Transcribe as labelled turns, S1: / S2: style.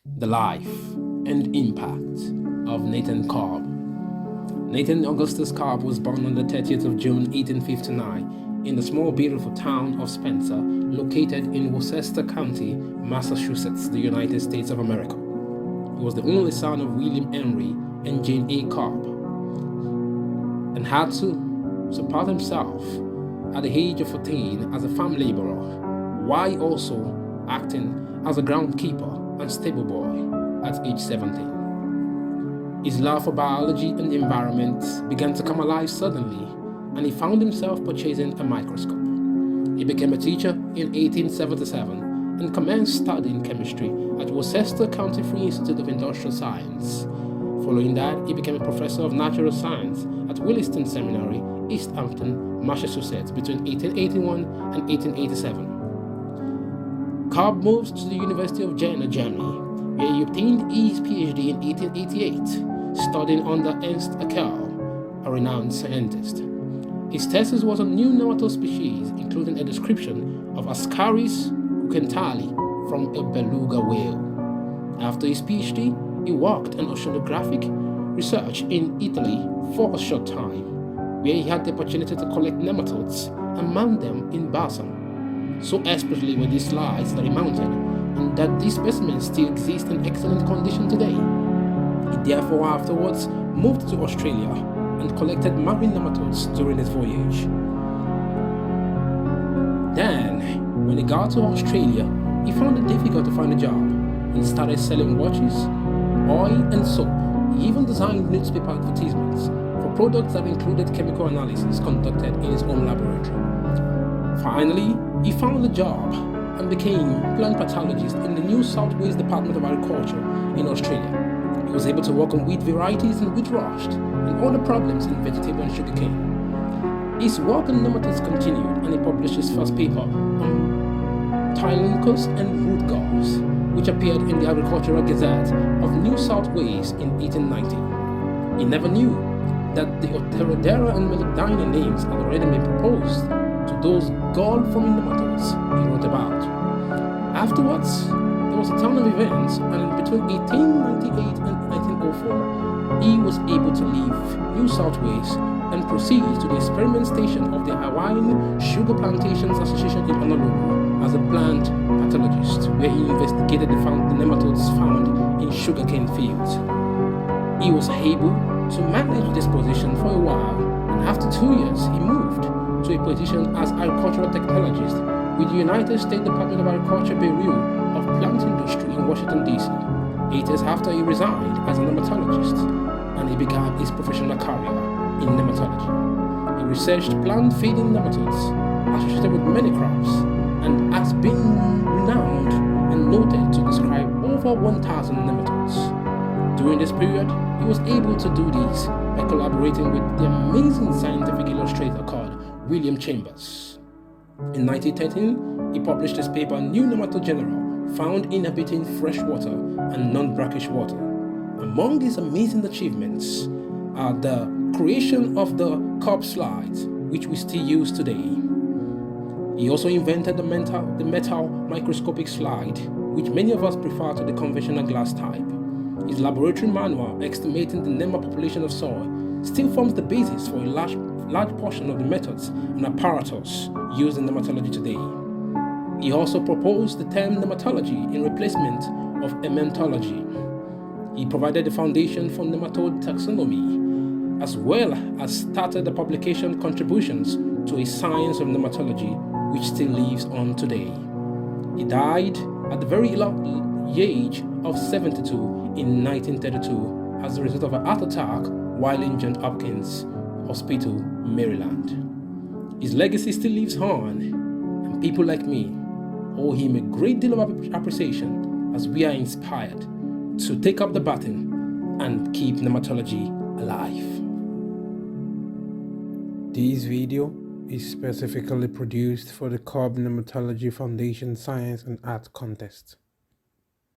S1: The life and impact of Nathan Cobb. Nathan Augustus Cobb was born on the 30th of June 1859 in the small beautiful town of Spencer, located in Worcester County, Massachusetts, the United States of America. He was the only son of William Henry and Jane A. Cobb, and had to support himself at the age of 14 as a farm laborer, while also acting as a groundkeeper and stable boy at age 17. His love for biology and the environment began to come alive suddenly, and he found himself purchasing a microscope. He became a teacher in 1877 and commenced studying chemistry at Worcester County Free Institute of Industrial Science. Following that, he became a professor of natural science at Williston Seminary, East Hampton, Massachusetts between 1881 and 1887. Cobb moved to the University of Jena, Germany, where he obtained his PhD in 1888, studying under Ernst Haeckel, a renowned scientist. His thesis was on new nematode species, including a description of Ascaris ucantali from a beluga whale. After his PhD, he worked on oceanographic research in Italy for a short time, where he had the opportunity to collect nematodes and mount them in balsam. So expertly were these slides that he mounted, and that these specimens still exist in excellent condition today. He therefore afterwards moved to Australia and collected marine nematodes during his voyage. Then, when he got to Australia, he found it difficult to find a job and started selling watches, oil and soap. He even designed newspaper advertisements for products that included chemical analysis conducted in his own laboratory. Finally, he found a job and became plant pathologist in the New South Wales Department of Agriculture in Australia. He was able to work on wheat varieties and wheat rust and other problems in vegetable and sugarcane. His work on nematodes continued, and he published his first paper on Tyloncus and root galls, which appeared in the Agricultural Gazette of New South Wales in 1890. He never knew that the Oterodera and Melodina names had already been proposed to those gall-forming nematodes he wrote about. Afterwards, there was a turn of events, and between 1898 and 1904, he was able to leave New South Wales and proceed to the experiment station of the Hawaiian Sugar Plantations Association in Honolulu as a plant pathologist, where he investigated the nematodes found in sugarcane fields. He was able to manage this position for a while, and after 2 years, he moved to a position as agricultural technologist with the United States Department of Agriculture Bureau of Plant Industry in Washington, D.C. 8 years after he resigned as a nematologist, and he began his professional career in nematology. He researched plant-feeding nematodes associated with many crops and has been renowned and noted to describe over 1,000 nematodes. During this period, he was able to do this by collaborating with the amazing scientific illustrator called William Chambers. In 1913, he published his paper New Nematode General, found inhabiting fresh water and non-brackish water. Among his amazing achievements are the creation of the Cobb slides, which we still use today. He also invented the metal microscopic slide, which many of us prefer to the conventional glass type. His laboratory manual estimating the nema population of soil still forms the basis for a large portion of the methods and apparatus used in nematology today. He also proposed the term nematology in replacement of emmentology. He provided the foundation for nematode taxonomy, as well as started the publication contributions to a science of nematology, which still lives on today. He died at the very young age of 72 in 1932 as a result of a heart attack while in Johns Hopkins Hospital, Maryland. His legacy still lives on, and people like me owe him a great deal of appreciation as we are inspired to take up the baton and keep nematology alive.
S2: This video is specifically produced for the Cobb Nematology Foundation Science and Art Contest.